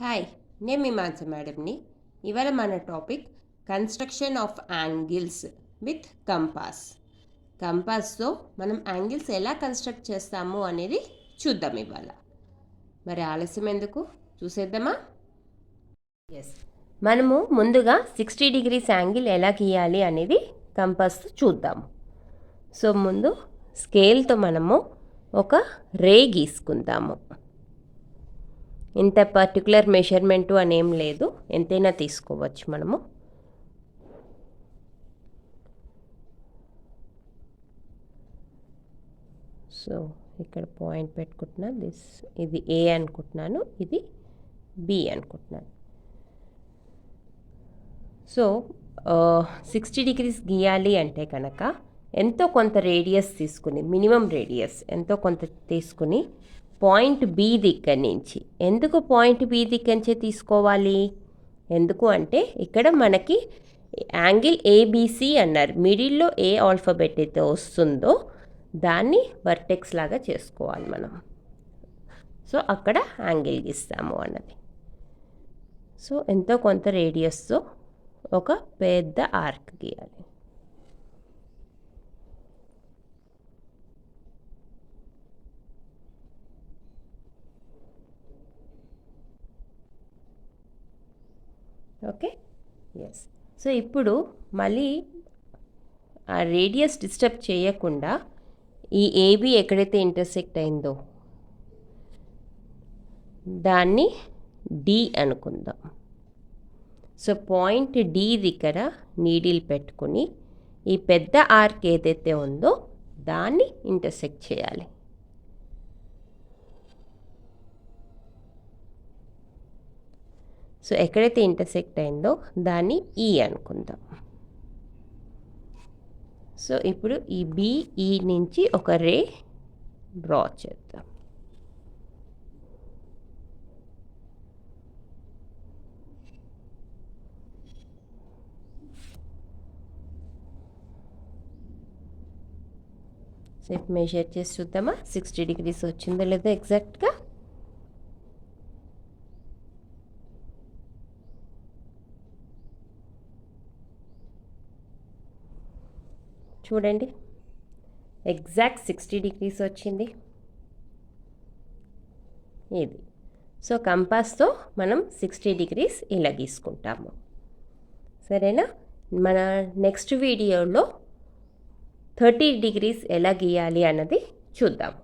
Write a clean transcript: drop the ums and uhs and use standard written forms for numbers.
Hi, నేను మీ మాన్స మేడంని. ఇవాళ మన topic construction of angles with compass. కంపాస్తో మనం యాంగిల్స్ ఎలా కన్స్ట్రక్ట్ చేస్తాము అనేది చూద్దాం ఇవాళ. మరి ఆలస్యం ఎందుకు, చూసేద్దామా? ఎస్, మనము ముందుగా 60 degrees యాంగిల్ ఎలా గీయాలి అనేది కంపాస్తో చూద్దాము. సో ముందు స్కేల్తో మనము ఒక రే గీసుకుందాము. ఇంత పర్టికులర్ మెజర్మెంటు అనేం లేదు, ఎంతైనా తీసుకోవచ్చు మనము. సో ఇక్కడ పాయింట్ పెట్టుకుంటున్నా, ఇది ఏ అనుకుంటున్నాను, ఇది బి అనుకుంటున్నాను. సో 60 degrees గీయాలి అంటే కనుక ఎంతో కొంత రేడియస్ తీసుకుని, మినిమం రేడియస్ ఎంతో కొంత తీసుకుని పాయింట్ బి దగ్గర నుంచి, ఎందుకు పాయింట్ బి దగ్గర నుంచే తీసుకోవాలి? ఎందుకు అంటే ఇక్కడ మనకి యాంగిల్ ఏబిసి అన్నారు, మిడిల్లో ఏ ఆల్ఫాబెట్ అయితే వస్తుందో దాన్ని వర్టెక్స్ లాగా చేసుకోవాలి మనం. సో అక్కడ యాంగిల్ గీస్తాము అన్నది. సో ఎంతో కొంత రేడియస్తో ఒక పెద్ద ఆర్క్ గీయాలి. Okay, yes. సో ఇప్పుడు మళ్ళీ ఆ రేడియస్ డిస్టర్బ్ చేయకుండా ఈ ఏబి ఎక్కడైతే ఇంటర్సెక్ట్ అయిందో దాన్ని డి అనుకుందాం. సో పాయింట్ డి దగ్గర నీడిల్ పెట్టుకుని ఈ పెద్ద ఆర్క్ ఏదైతే ఉందో దాన్ని ఇంటర్సెక్ట్ చేయాలి. సో ఎక్కడైతే ఇంటర్సెక్ట్ అయిందో దాన్ని ఈ అనుకుందాం. సో ఇప్పుడు ఈ బిఈ నుంచి ఒక రే డ్రా చేద్దాం. సో ఇప్పుడు మెజర్ చేసి చూద్దామా 60 degrees వచ్చిందో లేదో ఎగ్జాక్ట్గా. చూడండి, ఎగ్జాక్ట్ 60 degrees వచ్చింది ఇది. సో కంపాస్తో మనం 60 degrees ఇలా గీసుకుంటాము. సరేనా? మన నెక్స్ట్ వీడియోలో 30 degrees ఎలా గీయాలి అన్నది చూద్దాం.